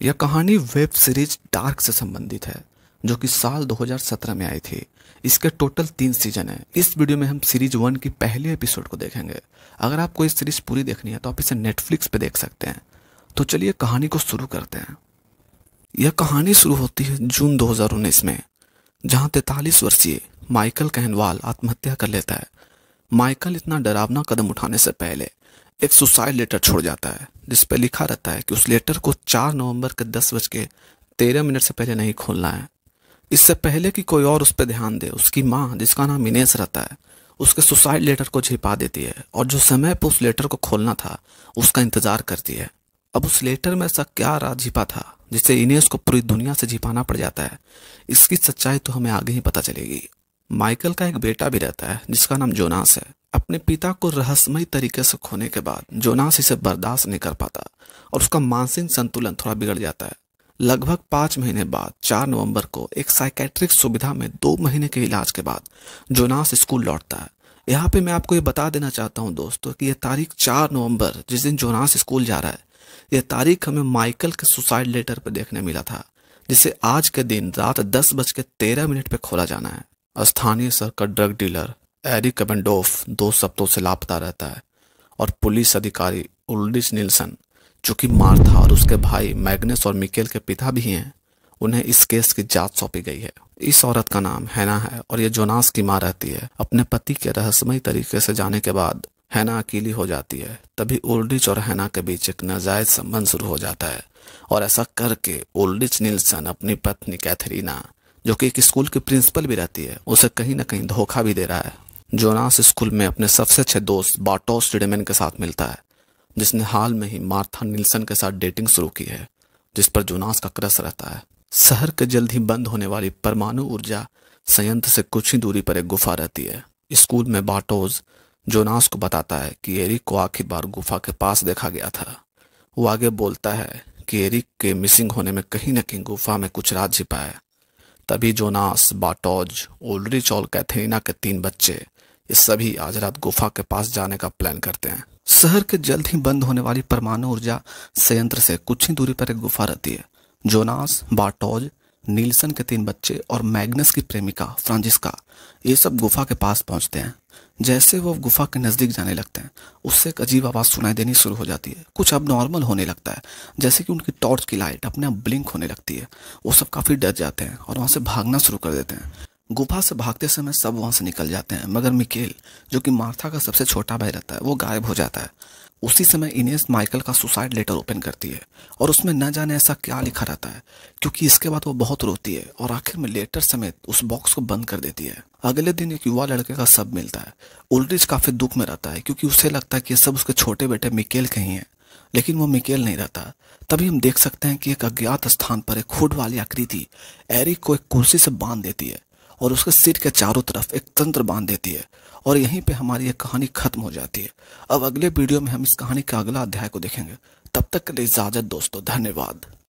यह कहानी web series dark से संबंधित है जो कि साल 2017 में आई थी। इसके टोटल 3 सीजन हैं। इस वीडियो में हम सीरीज 1 की पहले एपिसोड को देखेंगे। अगर आपको इस सीरीज पूरी देखनी है तो आप इसे नेटफ्लिक्स पे देख सकते हैं। तो चलिए कहानी को शुरू करते हैं। यह कहानी शुरू होती है जून 2019 में, जहां 43 वर्षीय माइकल कहनवाल आत्महत्या कर लेता है। माइकल इतना डरावना कदम उठाने से पहले एक सुसाइड लेटर छोड़ जाता है, जिस पर लिखा रहता है कि उस लेटर को 4 नवंबर के 10:13 से पहले नहीं खोलना है। इससे पहले कि कोई और उस पर ध्यान दे, उसकी माँ, जिसका नाम इनेस रहता है, उसके सुसाइड लेटर को छिपा देती है और जो समय पर उस लेटर को खोलना था उसका इंतजार करती है। अब उस लेटर में ऐसा क्या राज छिपा था जिससे इनेस को पूरी दुनिया से छिपाना पड़ जाता है, इसकी सच्चाई तो हमें आगे ही पता चलेगी। माइकल का एक बेटा भी रहता है जिसका नाम जोनास है। अपने पिता को रहस्यमय तरीके से खोने के बाद जोनास इसे बर्दाश्त नहीं कर पाता और उसका मानसिक संतुलन थोड़ा बिगड़ जाता है। लगभग 5 महीने बाद 4 नवंबर को एक साइकेट्रिक सुविधा में 2 महीने के इलाज के बाद जोनास स्कूल लौटता है। यहाँ पे मैं आपको ये बता देना चाहता हूँ दोस्तों कि यह तारीख 4 नवंबर, जिस दिन जोनास स्कूल जा रहा है, यह तारीख हमें माइकल के सुसाइड लेटर पर देखने मिला था, जिसे आज के दिन रात 10:13 पे खोला जाना है। स्थानीय शहर का ड्रग डीलर एरिक एबेंडोफ 2 हफ्तों से लापता रहता है और पुलिस अधिकारी उल्डिस निल्सन, जो कि मार्था और उसके भाई मैग्नस और मिकेल के पिता भी हैं, उन्हें इस केस की जांच सौंपी गई है। इस औरत का नाम हैना है और ये जोनास की मां रहती है। अपने पति के रहस्यमय तरीके से जाने के बाद हैना अकेली हो जाती है। तभी उल्डिच और हैना के बीच एक नाजायज संबंध शुरू हो जाता है और ऐसा करके उल्डिच निल्सन अपनी पत्नी कैथरीना, जो कि एक स्कूल की प्रिंसिपल भी रहती है, उसे कहीं ना कहीं धोखा भी दे रहा है। जोनास स्कूल में अपने सबसे अच्छे दोस्त बार्टोस स्टीडेमैन के साथ मिलता है, जिसने हाल में ही मार्था निल्सन के साथ डेटिंग शुरू की है, जिस पर जोनास का क्रश रहता है। शहर के जल्द ही बंद होने वाली परमाणु ऊर्जा संयंत्र से कुछ ही दूरी पर एक गुफा रहती है। स्कूल में बार्टोस जोनास को बताता है कि एरिक को आखिरी बार गुफा के पास देखा गया था। वो आगे बोलता है कि एरिक के मिसिंग होने में कहीं न कहीं गुफा में कुछ राज छिपा है। तभी जोनास, बार्टोज, उल्ड्रिच और कैथरीना के 3 बच्चे, ये सभी आज रात गुफा के पास जाने का प्लान करते हैं। शहर के जल्द ही बंद होने वाली परमाणु ऊर्जा संयंत्र से कुछ ही दूरी पर एक गुफा रहती है। जोनास, बार्टोज, नील्सन के 3 बच्चे और मैग्नस की प्रेमिका फ्रांजिस्का, ये सब गुफा के पास पहुंचते हैं। जैसे वो गुफा के नजदीक जाने लगते हैं, उससे एक अजीब आवाज सुनाई देनी शुरू हो जाती है। कुछ अब नॉर्मल होने लगता है, जैसे कि उनकी टॉर्च की लाइट अपने आप ब्लिंक होने लगती है। वो सब काफी डर जाते हैं और वहां से भागना शुरू कर देते हैं। गुफा से भागते समय सब वहां से निकल जाते हैं, मगर मिकेल, जो कि मार्था का सबसे छोटा भाई रहता है, वो गायब हो जाता है। उसी समय इनेस माइकल का सुसाइड लेटर ओपन करती है और उसमें न जाने ऐसा क्या लिखा रहता है, क्योंकि इसके बाद वो बहुत रोती है और आखिर में लेटर समेत उस बॉक्स को बंद कर देती है। अगले दिन एक युवा लड़के का शव मिलता है। उल्ड्रिच काफी दुख में रहता है क्योंकि उसे लगता है कि ये सब उसके छोटे बेटे मिकेल के ही हैं, लेकिन वो मिकेल नहीं रहता। तभी हम देख सकते हैं कि एक अज्ञात स्थान पर एक हुड वाली आकृति एरिक को एक कुर्सी से बांध देती है और उसके सिर के चारों तरफ एक तंत्र बांध देती है और यहीं पे हमारी ये कहानी खत्म हो जाती है। अब अगले वीडियो में हम इस कहानी का अगला अध्याय को देखेंगे। तब तक के लिए इजाजत दोस्तों, धन्यवाद।